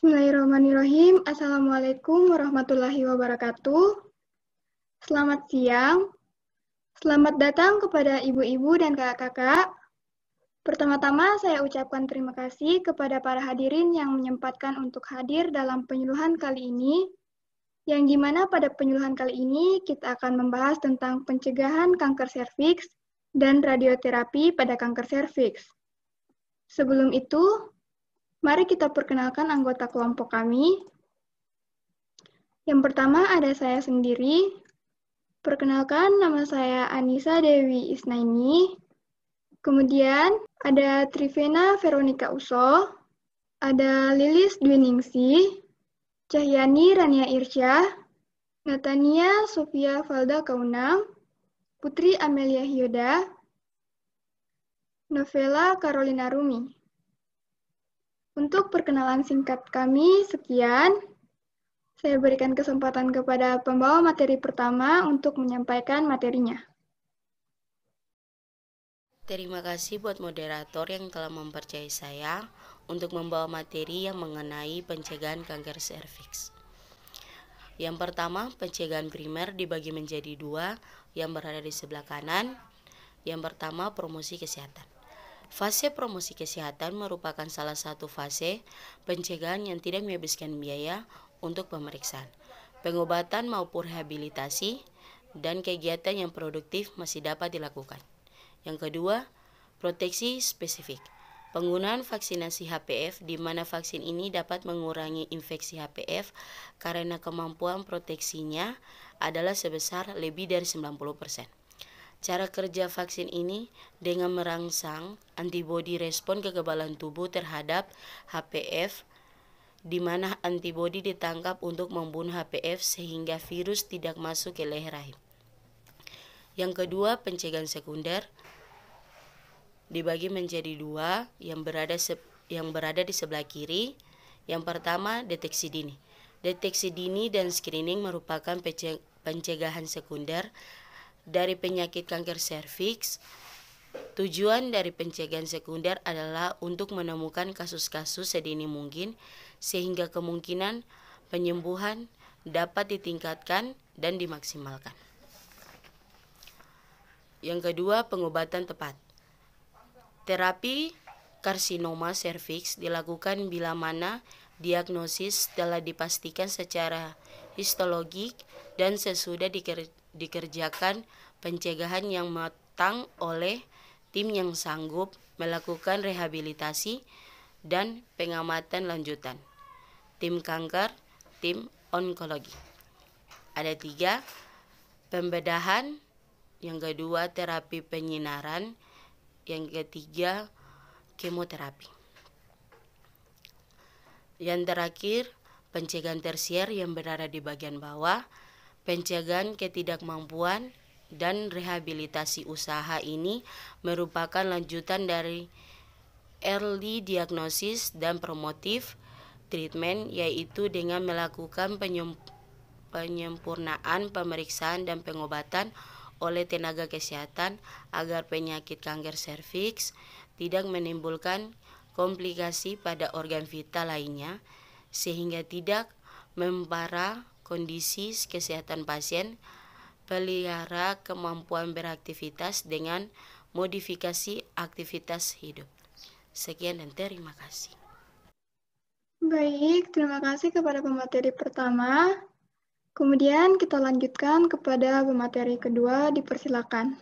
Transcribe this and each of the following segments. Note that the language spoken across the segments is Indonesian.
Bismillahirrahmanirrahim. Assalamualaikum warahmatullahi wabarakatuh. Selamat siang. Selamat datang kepada ibu-ibu dan kakak-kakak. Pertama-tama saya ucapkan terima kasih kepada para hadirin yang menyempatkan untuk hadir dalam penyuluhan kali ini, yang dimana pada penyuluhan kali ini kita akan membahas tentang pencegahan kanker serviks dan radioterapi pada kanker serviks. Sebelum itu, mari kita perkenalkan anggota kelompok kami. Yang pertama ada saya sendiri. Perkenalkan, nama saya Anissa Dewi Isnaini. Kemudian ada Trivena Veronica Uso, ada Lilis Dwiningsih, Cahyani Rania Irsyah, Natania Sofia Valda Kaunang, Putri Amelia Hyoda, Novela Carolina Rumi. Untuk perkenalan singkat kami, sekian. Saya berikan kesempatan kepada pembawa materi pertama untuk menyampaikan materinya. Terima kasih buat moderator yang telah mempercayai saya untuk membawa materi yang mengenai pencegahan kanker serviks. Yang pertama, pencegahan primer dibagi menjadi dua yang berada di sebelah kanan. Yang pertama, promosi kesehatan. Fase promosi kesehatan merupakan salah satu fase pencegahan yang tidak menghabiskan biaya untuk pemeriksaan, pengobatan maupun rehabilitasi, dan kegiatan yang produktif masih dapat dilakukan. Yang kedua, proteksi spesifik. Penggunaan vaksinasi HPV di mana vaksin ini dapat mengurangi infeksi HPV karena kemampuan proteksinya adalah sebesar lebih dari 90%. Cara kerja vaksin ini dengan merangsang antibodi respon kekebalan tubuh terhadap HPV di mana antibodi ditangkap untuk membunuh HPV sehingga virus tidak masuk ke leher rahim. Yang kedua, pencegahan sekunder dibagi menjadi dua yang berada di sebelah kiri. Yang pertama, deteksi dini. Deteksi dini dan screening merupakan pencegahan sekunder dari penyakit kanker serviks. Tujuan dari pencegahan sekunder adalah untuk menemukan kasus-kasus sedini mungkin sehingga kemungkinan penyembuhan dapat ditingkatkan dan dimaksimalkan. Yang kedua, pengobatan tepat. Terapi karsinoma serviks dilakukan bila mana diagnosis telah dipastikan secara histologik dan sesudah dikerjakan pencegahan yang matang oleh tim yang sanggup melakukan rehabilitasi dan pengamatan lanjutan. Tim kanker, tim onkologi. Ada 3, pembedahan. Yang kedua, terapi penyinaran. Yang ketiga, kemoterapi. Yang terakhir, pencegahan tersier yang berada di bagian bawah. Pencegahan ketidakmampuan dan rehabilitasi usaha ini merupakan lanjutan dari early diagnosis dan promotive treatment, yaitu dengan melakukan penyempurnaan pemeriksaan dan pengobatan oleh tenaga kesehatan agar penyakit kanker serviks tidak menimbulkan komplikasi pada organ vital lainnya sehingga tidak memparah kondisi kesehatan pasien, pelihara kemampuan beraktivitas dengan modifikasi aktivitas hidup. Sekian dan terima kasih. Baik, terima kasih kepada pemateri pertama. Kemudian kita lanjutkan kepada pemateri kedua, dipersilakan.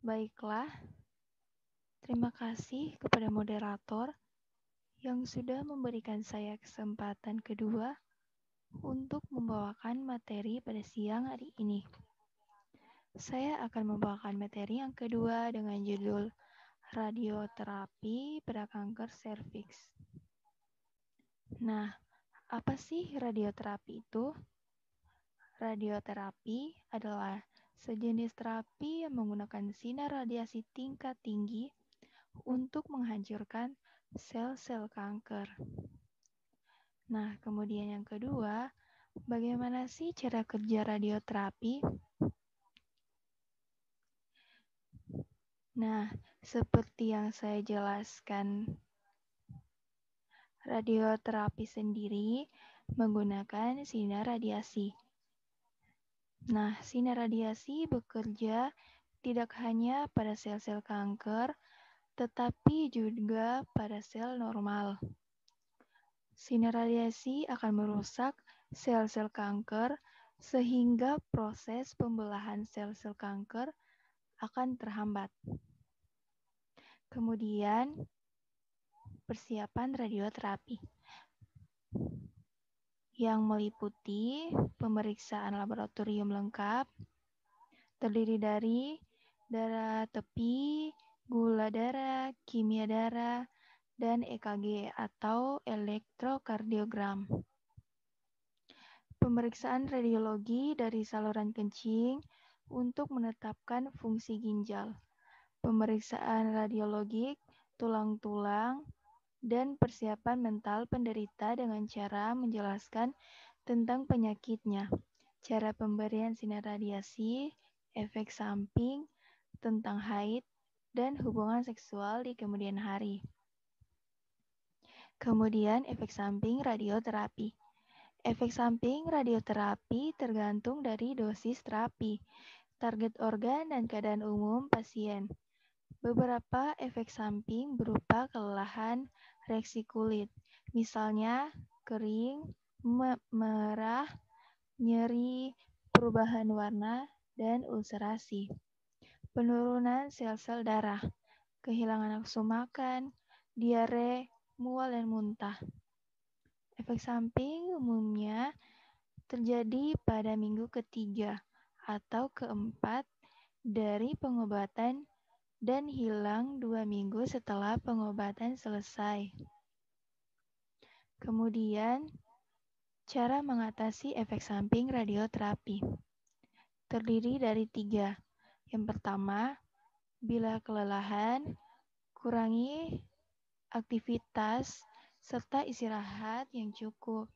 Baiklah, terima kasih kepada moderator yang sudah memberikan saya kesempatan kedua untuk membawakan materi pada siang hari ini. Saya akan membawakan materi yang kedua dengan judul Radioterapi pada Kanker Serviks. Nah, apa sih radioterapi itu? Radioterapi adalah sejenis terapi yang menggunakan sinar radiasi tingkat tinggi untuk menghancurkan sel-sel kanker. Nah, kemudian yang kedua, bagaimana sih cara kerja radioterapi? Nah, seperti yang saya jelaskan Radioterapi sendiri menggunakan sinar radiasi. Nah, sinar radiasi bekerja tidak hanya pada sel-sel kanker, tetapi juga pada sel normal. Sinar radiasi akan merusak sel-sel kanker sehingga proses pembelahan sel-sel kanker akan terhambat. Kemudian, persiapan radioterapi yang meliputi pemeriksaan laboratorium lengkap, terdiri dari darah tepi, gula darah, kimia darah, dan EKG atau elektrokardiogram. Pemeriksaan radiologi dari saluran kencing untuk menetapkan fungsi ginjal. Pemeriksaan radiologik tulang-tulang dan persiapan mental penderita dengan cara menjelaskan tentang penyakitnya, cara pemberian sinar radiasi, efek samping, tentang haid, dan hubungan seksual di kemudian hari. Kemudian efek samping radioterapi. Efek samping radioterapi tergantung dari dosis terapi, target organ, dan keadaan umum pasien. Beberapa efek samping berupa kelelahan, reaksi kulit, misalnya kering, merah, nyeri, perubahan warna, dan ulcerasi. Penurunan sel-sel darah, kehilangan nafsu makan, diare, mual, dan muntah. Efek samping umumnya terjadi pada minggu ketiga atau keempat dari pengobatan dan hilang 2 minggu setelah pengobatan selesai. Kemudian, cara mengatasi efek samping radioterapi terdiri dari 3. Yang pertama, bila kelelahan, kurangi aktivitas serta istirahat yang cukup.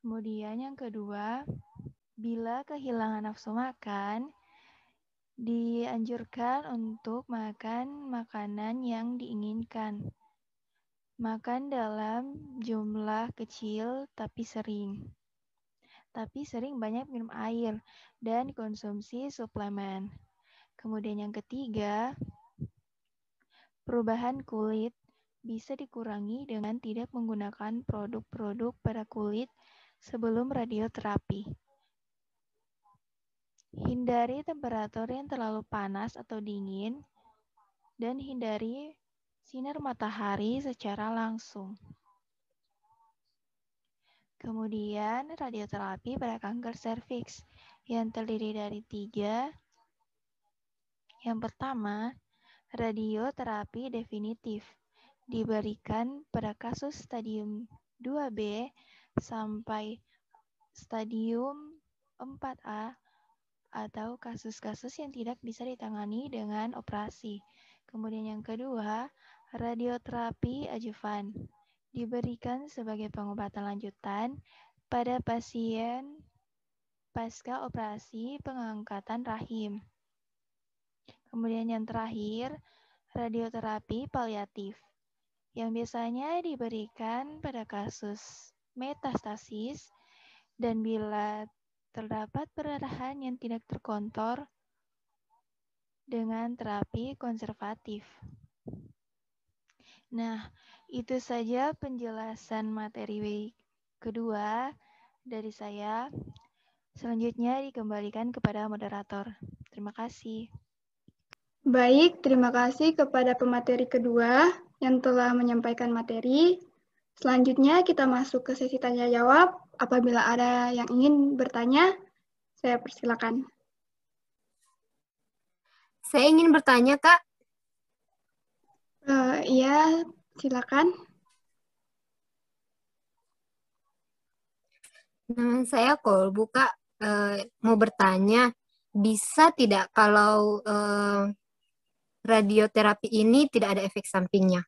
Kemudian yang kedua, bila kehilangan nafsu makan, dianjurkan untuk makan makanan yang diinginkan. Makan dalam jumlah kecil tapi sering. Tapi sering banyak minum air dan konsumsi suplemen. Kemudian yang ketiga, perubahan kulit bisa dikurangi dengan tidak menggunakan produk-produk pada kulit sebelum radioterapi. Hindari temperatur yang terlalu panas atau dingin, dan hindari sinar matahari secara langsung. Kemudian, radioterapi pada kanker serviks yang terdiri dari 3. Yang pertama, radioterapi definitif diberikan pada kasus stadium 2B sampai stadium 4A atau kasus-kasus yang tidak bisa ditangani dengan operasi. Kemudian yang kedua, radioterapi adjuvan diberikan sebagai pengobatan lanjutan pada pasien pasca operasi pengangkatan rahim. Kemudian yang terakhir, radioterapi paliatif yang biasanya diberikan pada kasus metastasis dan bila terdapat perdarahan yang tidak terkontrol dengan terapi konservatif. Nah, itu saja penjelasan materi kedua dari saya. Selanjutnya dikembalikan kepada moderator. Terima kasih. Baik, terima kasih kepada pemateri kedua yang telah menyampaikan materi. Selanjutnya kita masuk ke sesi tanya-jawab. Apabila ada yang ingin bertanya, saya persilakan. Saya ingin bertanya, Kak. Iya, silakan. Nah, saya call buka mau bertanya, bisa tidak kalau radioterapi ini tidak ada efek sampingnya?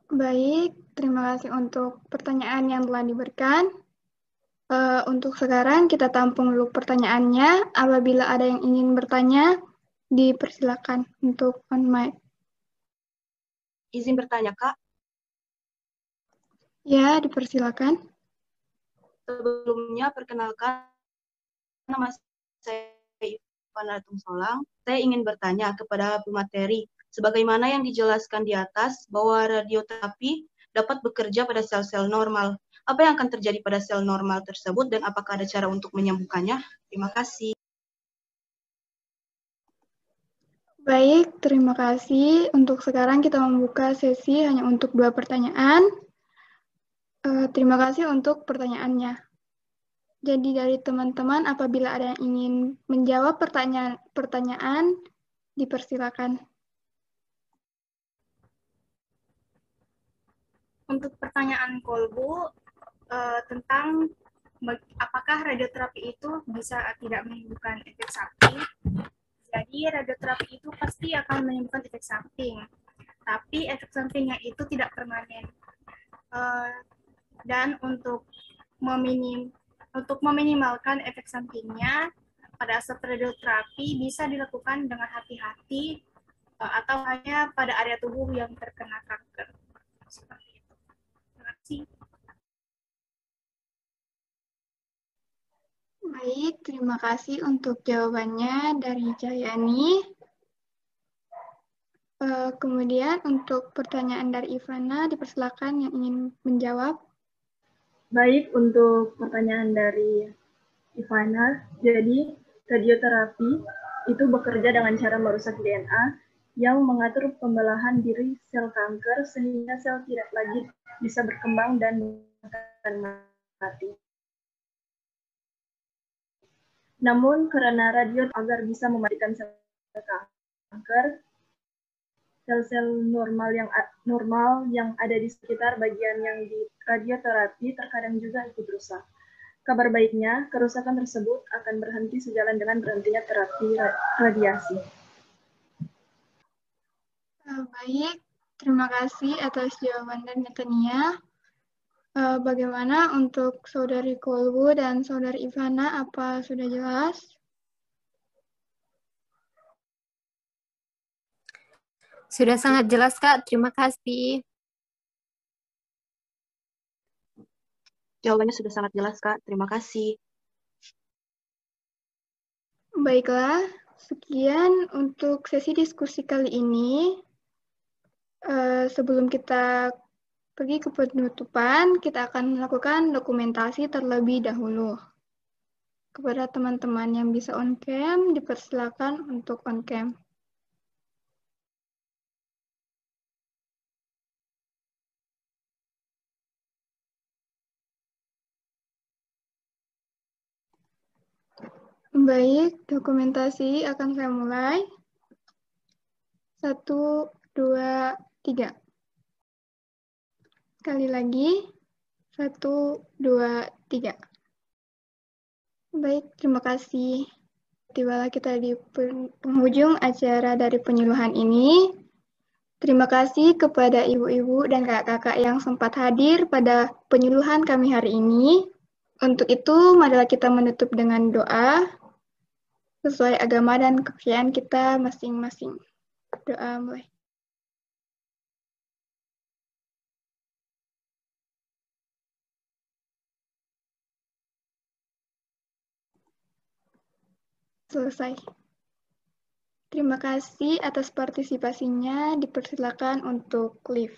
Baik, terima kasih untuk pertanyaan yang telah diberikan. Untuk sekarang kita tampung dulu pertanyaannya. Apabila ada yang ingin bertanya, dipersilakan untuk on mic. Izin bertanya, Kak. Ya, dipersilakan. Sebelumnya, perkenalkan, nama saya Ivana Tumsolang. Saya ingin bertanya kepada pemateri, sebagaimana yang dijelaskan di atas bahwa radioterapi dapat bekerja pada sel-sel normal. Apa yang akan terjadi pada sel normal tersebut dan apakah ada cara untuk menyembuhkannya? Terima kasih. Baik, terima kasih. Untuk sekarang kita membuka sesi hanya untuk 2 pertanyaan. Terima kasih untuk pertanyaannya. Jadi dari teman-teman apabila ada yang ingin menjawab pertanyaan dipersilakan. Untuk pertanyaan Kolbu tentang apakah radioterapi itu bisa tidak menimbulkan efek samping. Jadi radioterapi itu pasti akan menimbulkan efek samping, tapi efek sampingnya itu tidak permanen. Dan untuk meminimalkan efek sampingnya pada saat radioterapi bisa dilakukan dengan hati-hati atau hanya pada area tubuh yang terkena kanker. Seperti itu. Terima kasih. Baik, terima kasih untuk jawabannya dari Jayani. Kemudian untuk pertanyaan dari Ivana, dipersilakan yang ingin menjawab. Baik, untuk pertanyaan dari Ivana, jadi radioterapi itu bekerja dengan cara merusak DNA yang mengatur pembelahan diri sel kanker sehingga sel tidak lagi bisa berkembang dan mati. Namun karena radio agar bisa mematikan sel kanker, sel-sel normal yang ada di sekitar bagian yang di radioterapi terkadang juga ikut rusak. Kabar baiknya, kerusakan tersebut akan berhenti sejalan dengan berhentinya terapi radiasi. Baik, terima kasih atas jawaban dan Tania. Bagaimana untuk Saudari Kolbu dan Saudari Ivana, apa sudah jelas? Sudah sangat jelas, Kak. Terima kasih. Jawabannya sudah sangat jelas, Kak. Terima kasih. Baiklah, sekian untuk sesi diskusi kali ini. Sebelum kita pergi ke penutupan, kita akan melakukan dokumentasi terlebih dahulu. Kepada teman-teman yang bisa on-cam, dipersilakan untuk on-cam. Baik, dokumentasi akan saya mulai. 1, 2, 3. Sekali lagi. 1, 2, 3. Baik, terima kasih. Tibalah kita di penghujung acara dari penyuluhan ini. Terima kasih kepada ibu-ibu dan kakak-kakak yang sempat hadir pada penyuluhan kami hari ini. Untuk itu, marilah kita menutup dengan doa sesuai agama dan kepercayaan kita masing-masing. Doa mulai. Selesai. Terima kasih atas partisipasinya. Dipersilakan untuk live.